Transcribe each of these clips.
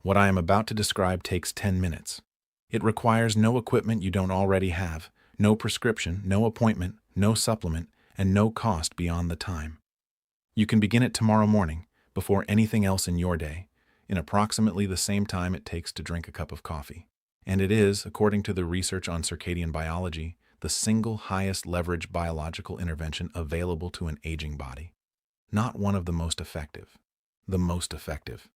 What I am about to describe takes 10 minutes. It requires no equipment you don't already have, no prescription, no appointment, no supplement, and no cost beyond the time. You can begin it tomorrow morning, before anything else in your day, in approximately the same time it takes to drink a cup of coffee. And it is, according to the research on circadian biology, the single highest leverage biological intervention available to an aging body. Not one of the most effective. The most effective.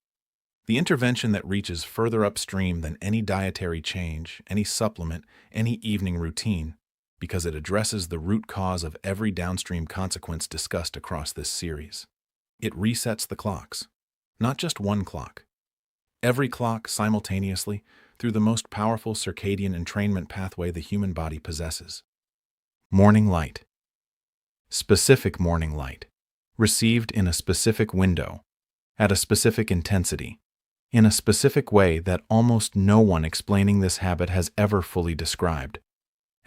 The intervention that reaches further upstream than any dietary change, any supplement, any evening routine, because it addresses the root cause of every downstream consequence discussed across this series. It resets the clocks. Not just one clock. Every clock simultaneously through the most powerful circadian entrainment pathway the human body possesses. Morning light. Specific morning light. Received in a specific window, at a specific intensity, in a specific way that almost no one explaining this habit has ever fully described.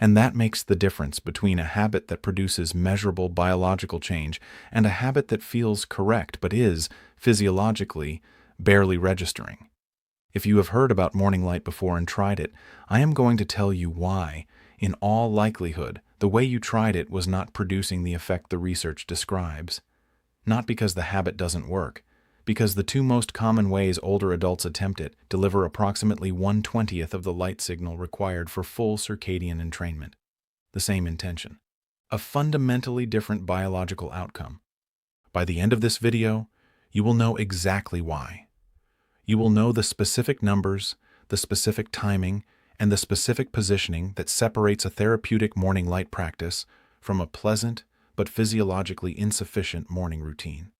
And that makes the difference between a habit that produces measurable biological change and a habit that feels correct but is, physiologically, barely registering. If you have heard about morning light before and tried it, I am going to tell you why, in all likelihood, the way you tried it was not producing the effect the research describes. Not because the habit doesn't work, because the two most common ways older adults attempt it deliver approximately 1/20th of the light signal required for full circadian entrainment. The same intention. A fundamentally different biological outcome. By the end of this video, you will know exactly why. You will know the specific numbers, the specific timing, and the specific positioning that separates a therapeutic morning light practice from a pleasant but physiologically insufficient morning routine.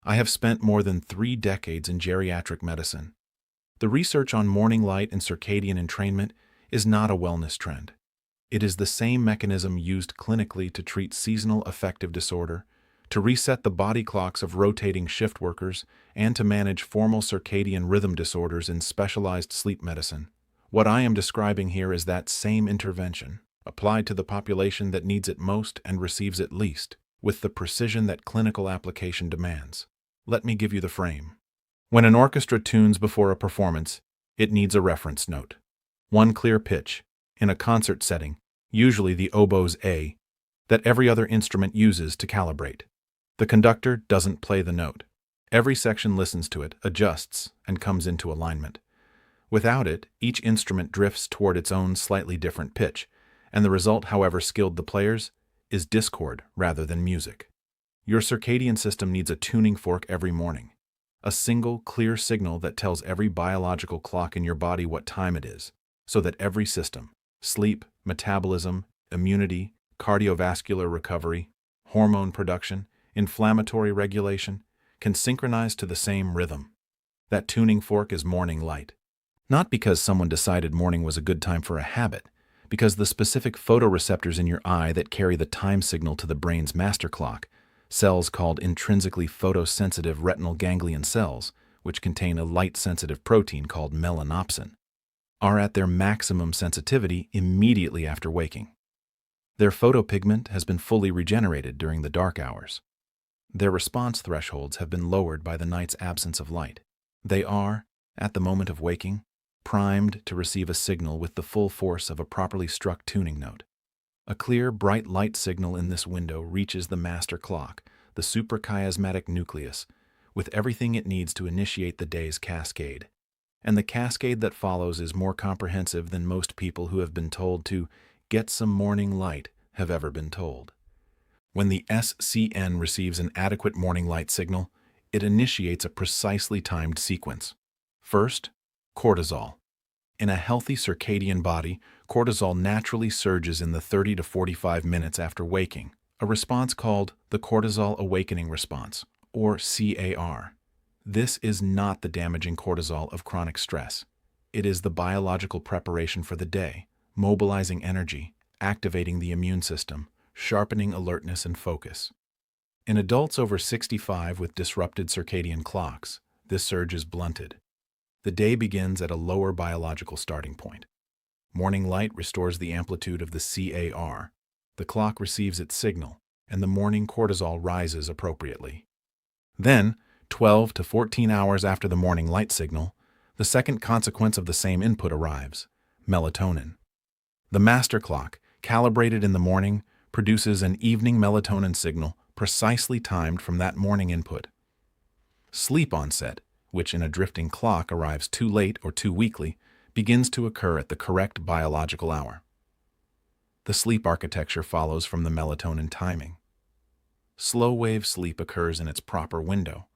I have spent more than 3 decades in geriatric medicine. The research on morning light and circadian entrainment is not a wellness trend. It is the same mechanism used clinically to treat seasonal affective disorder, to reset the body clocks of rotating shift workers, and to manage formal circadian rhythm disorders in specialized sleep medicine. What I am describing here is that same intervention, applied to the population that needs it most and receives it least, with the precision that clinical application demands. Let me give you the frame. When an orchestra tunes before a performance, it needs a reference note. One clear pitch, in a concert setting, usually the oboe's A, that every other instrument uses to calibrate. The conductor doesn't play the note. Every section listens to it, adjusts, and comes into alignment. Without it, each instrument drifts toward its own slightly different pitch, and the result, however skilled the players, is discord rather than music. Your circadian system needs a tuning fork every morning, a single, clear signal that tells every biological clock in your body what time it is, so that every system, sleep, metabolism, immunity, cardiovascular recovery, hormone production, inflammatory regulation, can synchronize to the same rhythm. That tuning fork is morning light. Not because someone decided morning was a good time for a habit, because the specific photoreceptors in your eye that carry the time signal to the brain's master clock, cells called intrinsically photosensitive retinal ganglion cells, which contain a light-sensitive protein called melanopsin, are at their maximum sensitivity immediately after waking. Their photopigment has been fully regenerated during the dark hours. Their response thresholds have been lowered by the night's absence of light. They are, at the moment of waking, primed to receive a signal with the full force of a properly struck tuning note. A clear, bright light signal in this window reaches the master clock, the suprachiasmatic nucleus, with everything it needs to initiate the day's cascade. And the cascade that follows is more comprehensive than most people who have been told to get some morning light have ever been told. When the SCN receives an adequate morning light signal, it initiates a precisely timed sequence. First, cortisol. In a healthy circadian body, cortisol naturally surges in the 30 to 45 minutes after waking, a response called the Cortisol Awakening Response, or CAR. This is not the damaging cortisol of chronic stress. It is the biological preparation for the day, mobilizing energy, activating the immune system, sharpening alertness and focus. In adults over 65 with disrupted circadian clocks, this surge is blunted. The day begins at a lower biological starting point. Morning light restores the amplitude of the CAR. The clock receives its signal, and the morning cortisol rises appropriately. Then, 12 to 14 hours after the morning light signal, The second consequence of the same input arrives: melatonin. The master clock, calibrated in the morning, produces an evening melatonin signal precisely timed from that morning input. Sleep onset, which in a drifting clock arrives too late or too weakly, begins to occur at the correct biological hour. The sleep architecture follows from the melatonin timing. Slow-wave sleep occurs in its proper window.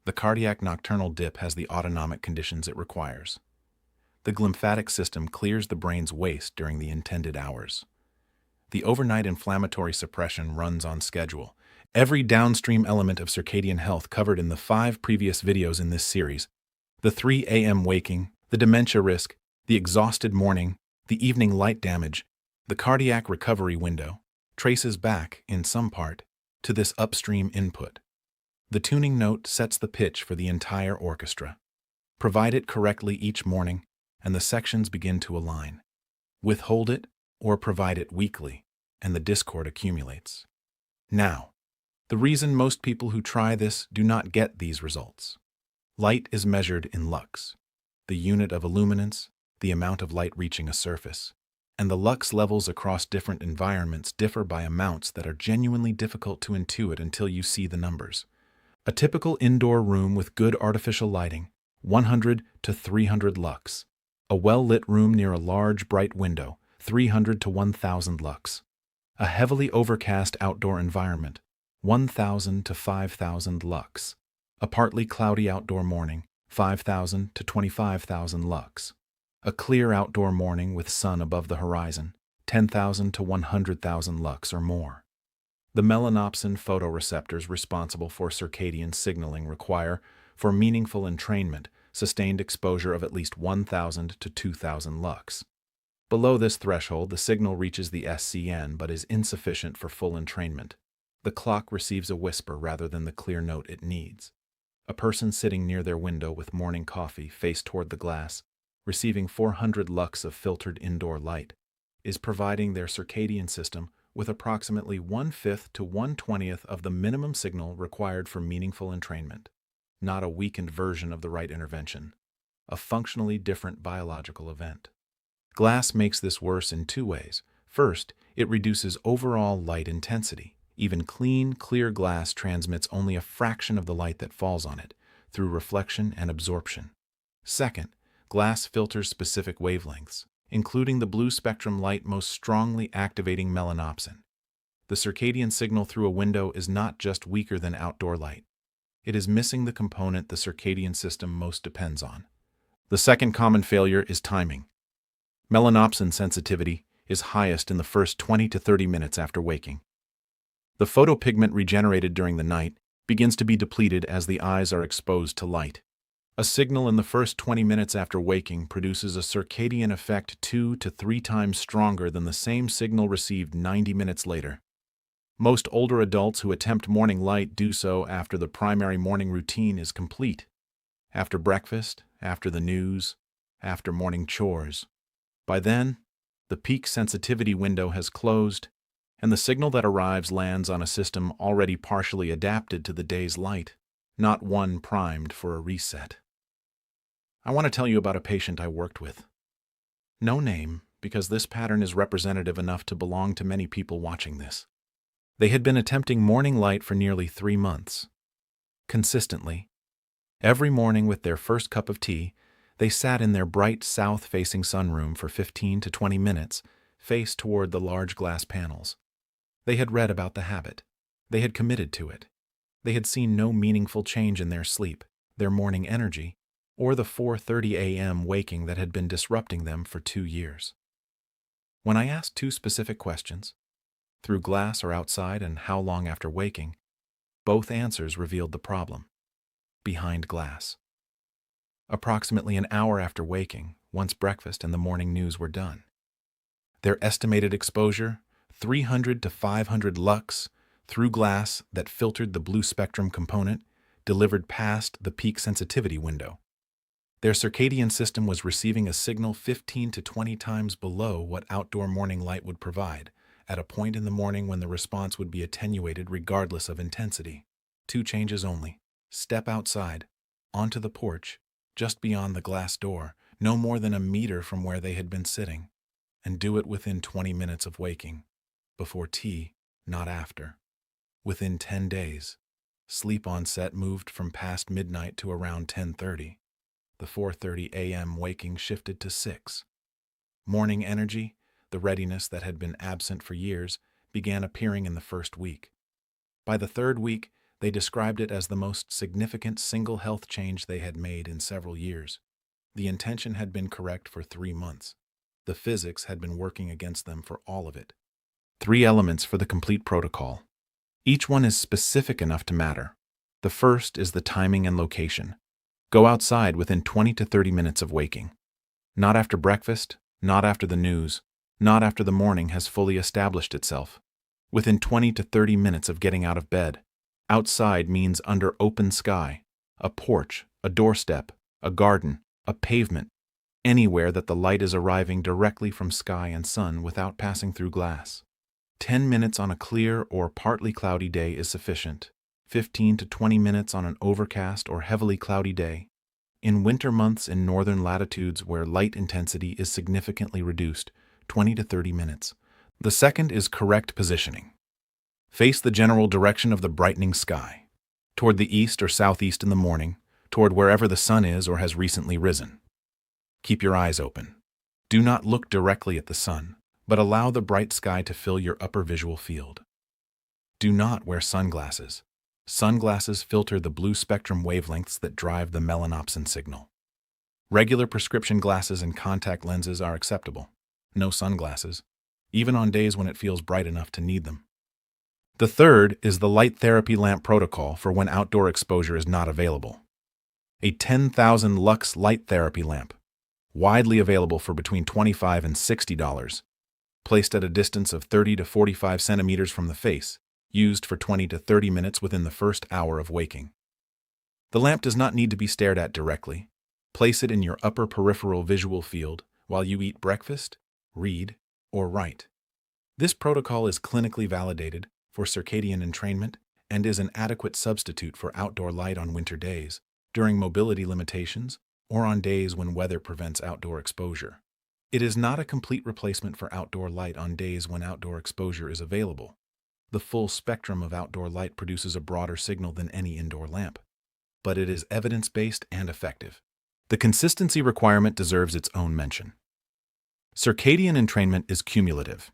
The cardiac nocturnal dip has the autonomic conditions it requires. The glymphatic system clears the brain's waste during the intended hours. The overnight inflammatory suppression runs on schedule. Every downstream element of circadian health covered in the 5 previous videos in this series, the 3 a.m. waking, the dementia risk, the exhausted morning, the evening light damage, the cardiac recovery window, traces back, in some part, to this upstream input. The tuning note sets the pitch for the entire orchestra. Provide it correctly each morning, and the sections begin to align. Withhold it, or provide it weakly, and the discord accumulates. Now, the reason most people who try this do not get these results. Light is measured in lux, the unit of illuminance, the amount of light reaching a surface, and the lux levels across different environments differ by amounts that are genuinely difficult to intuit until you see the numbers. A typical indoor room with good artificial lighting, 100 to 300 lux. A well-lit room near a large, bright window, 300 to 1,000 lux. A heavily overcast outdoor environment, 1,000 to 5,000 lux. A partly cloudy outdoor morning, 5,000 to 25,000 lux. A clear outdoor morning with sun above the horizon, 10,000 to 100,000 lux or more. The melanopsin photoreceptors responsible for circadian signaling require, for meaningful entrainment, sustained exposure of at least 1,000 to 2,000 lux. Below this threshold, the signal reaches the SCN but is insufficient for full entrainment. The clock receives a whisper rather than the clear note it needs. A person sitting near their window with morning coffee faced toward the glass, receiving 400 lux of filtered indoor light, is providing their circadian system with approximately 1/5 to 1/20th of the minimum signal required for meaningful entrainment. Not a weakened version of the right intervention. A functionally different biological event. Glass makes this worse in 2 ways. First, it reduces overall light intensity. Even clean, clear glass transmits only a fraction of the light that falls on it, through reflection and absorption. Second, glass filters specific wavelengths, including the blue spectrum light most strongly activating melanopsin. The circadian signal through a window is not just weaker than outdoor light. It is missing the component the circadian system most depends on. The second common failure is timing. Melanopsin sensitivity is highest in the first 20 to 30 minutes after waking. The photopigment regenerated during the night begins to be depleted as the eyes are exposed to light. A signal in the first 20 minutes after waking produces a circadian effect 2 to 3 times stronger than the same signal received 90 minutes later. Most older adults who attempt morning light do so after the primary morning routine is complete. After breakfast, after the news, after morning chores. By then, the peak sensitivity window has closed, and the signal that arrives lands on a system already partially adapted to the day's light, not one primed for a reset. I want to tell you about a patient I worked with. No name, because this pattern is representative enough to belong to many people watching this. They had been attempting morning light for nearly 3 months. Consistently, every morning with their first cup of tea, they sat in their bright south-facing sunroom for 15 to 20 minutes, faced toward the large glass panels. They had read about the habit. They had committed to it. They had seen no meaningful change in their sleep, their morning energy, or the 4:30 a.m. waking that had been disrupting them for 2 years. When I asked 2 specific questions, through glass or outside and how long after waking, both answers revealed the problem. Behind glass. Approximately an hour after waking, once breakfast and the morning news were done. Their estimated exposure, 300 to 500 lux, through glass that filtered the blue spectrum component, delivered past the peak sensitivity window. Their circadian system was receiving a signal 15 to 20 times below what outdoor morning light would provide, at a point in the morning when the response would be attenuated regardless of intensity. 2 changes only. Step outside, onto the porch, just beyond the glass door, no more than a meter from where they had been sitting, and do it within 20 minutes of waking, before tea, not after. Within 10 days, sleep onset moved from past midnight to around 10:30. The 4:30 a.m. waking shifted to 6. Morning energy, the readiness that had been absent for years, began appearing in the first week. By the third week, they described it as the most significant single health change they had made in several years. The intention had been correct for 3 months. The physics had been working against them for all of it. 3 elements for the complete protocol. Each one is specific enough to matter. The first is the timing and location. Go outside within 20 to 30 minutes of waking. Not after breakfast, not after the news, not after the morning has fully established itself. Within 20 to 30 minutes of getting out of bed. Outside means under open sky, a porch, a doorstep, a garden, a pavement, anywhere that the light is arriving directly from sky and sun without passing through glass. 10 minutes on a clear or partly cloudy day is sufficient. 15 to 20 minutes on an overcast or heavily cloudy day. In winter months in northern latitudes where light intensity is significantly reduced, 20 to 30 minutes. The second is correct positioning. Face the general direction of the brightening sky, toward the east or southeast in the morning, toward wherever the sun is or has recently risen. Keep your eyes open. Do not look directly at the sun, but allow the bright sky to fill your upper visual field. Do not wear sunglasses. Sunglasses filter the blue spectrum wavelengths that drive the melanopsin signal. Regular prescription glasses and contact lenses are acceptable. No sunglasses, even on days when it feels bright enough to need them. The third is the light therapy lamp protocol for when outdoor exposure is not available. A 10,000 lux light therapy lamp, widely available for between $25 and $60, placed at a distance of 30 to 45 centimeters from the face, used for 20 to 30 minutes within the first hour of waking. The lamp does not need to be stared at directly. Place it in your upper peripheral visual field while you eat breakfast, read, or write. This protocol is clinically validated for circadian entrainment and is an adequate substitute for outdoor light on winter days, during mobility limitations, or on days when weather prevents outdoor exposure. It is not a complete replacement for outdoor light on days when outdoor exposure is available. The full spectrum of outdoor light produces a broader signal than any indoor lamp, but it is evidence-based and effective. The consistency requirement deserves its own mention. Circadian entrainment is cumulative.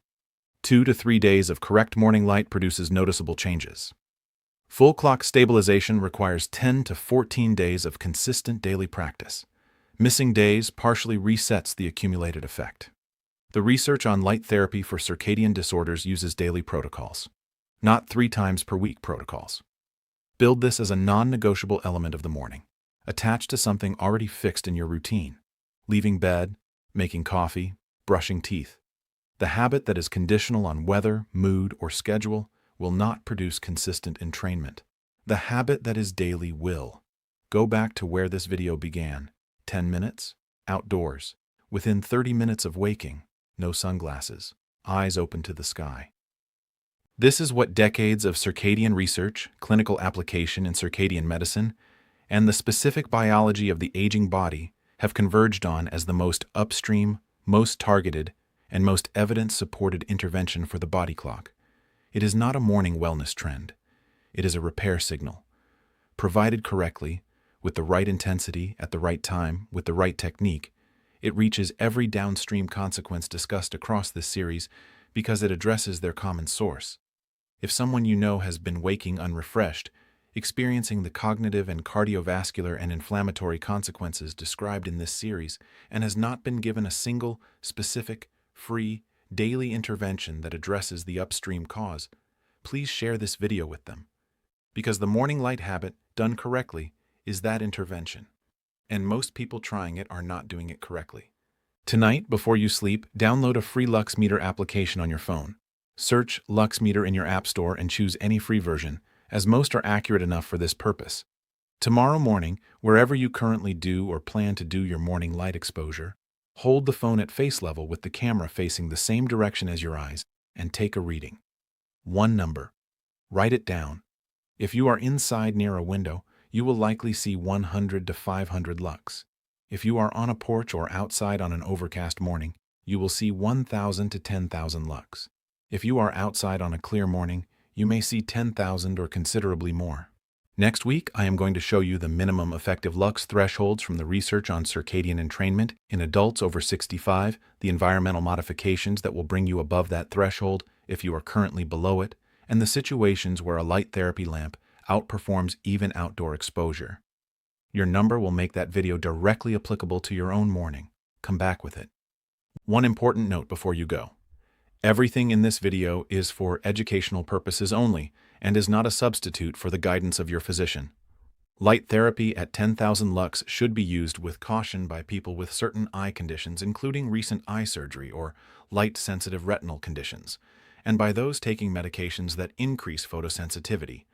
2 to 3 days of correct morning light produces noticeable changes. Full clock stabilization requires 10 to 14 days of consistent daily practice. Missing days partially resets the accumulated effect. The research on light therapy for circadian disorders uses daily protocols, not 3 times per week protocols. Build this as a non-negotiable element of the morning, attached to something already fixed in your routine. Leaving bed, making coffee, brushing teeth. The habit that is conditional on weather, mood, or schedule will not produce consistent entrainment. The habit that is daily will. Go back to where this video began. 10 minutes, outdoors, within 30 minutes of waking, no sunglasses, eyes open to the sky. This is what decades of circadian research, clinical application in circadian medicine, and the specific biology of the aging body have converged on as the most upstream, most targeted, and most evidence-supported intervention for the body clock. It is not a morning wellness trend. It is a repair signal. Provided correctly, with the right intensity, at the right time, with the right technique, it reaches every downstream consequence discussed across this series because it addresses their common source. If someone you know has been waking unrefreshed, experiencing the cognitive and cardiovascular and inflammatory consequences described in this series, and has not been given a single, specific, free, daily intervention that addresses the upstream cause, please share this video with them. Because the morning light habit, done correctly, is that intervention. And most people trying it are not doing it correctly. Tonight, before you sleep, download a free Lux Meter application on your phone. Search Lux Meter in your app store and choose any free version, as most are accurate enough for this purpose. Tomorrow morning, wherever you currently do or plan to do your morning light exposure, hold the phone at face level with the camera facing the same direction as your eyes and take a reading. One number. Write it down. If you are inside near a window, you will likely see 100 to 500 lux. If you are on a porch or outside on an overcast morning, you will see 1,000 to 10,000 lux. If you are outside on a clear morning, you may see 10,000 or considerably more. Next week, I am going to show you the minimum effective lux thresholds from the research on circadian entrainment in adults over 65, the environmental modifications that will bring you above that threshold if you are currently below it, and the situations where a light therapy lamp outperforms even outdoor exposure. Your number will make that video directly applicable to your own morning. Come back with it. One important note before you go. Everything in this video is for educational purposes only and is not a substitute for the guidance of your physician. Light therapy at 10,000 lux should be used with caution by people with certain eye conditions, including recent eye surgery or light-sensitive retinal conditions, and by those taking medications that increase photosensitivity,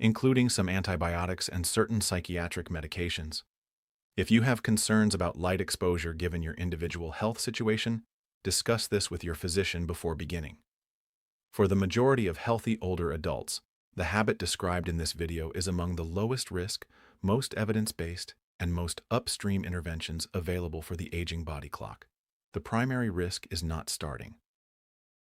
including some antibiotics and certain psychiatric medications. If you have concerns about light exposure given your individual health situation, discuss this with your physician before beginning. For the majority of healthy older adults, the habit described in this video is among the lowest risk, most evidence-based, and most upstream interventions available for the aging body clock. The primary risk is not starting.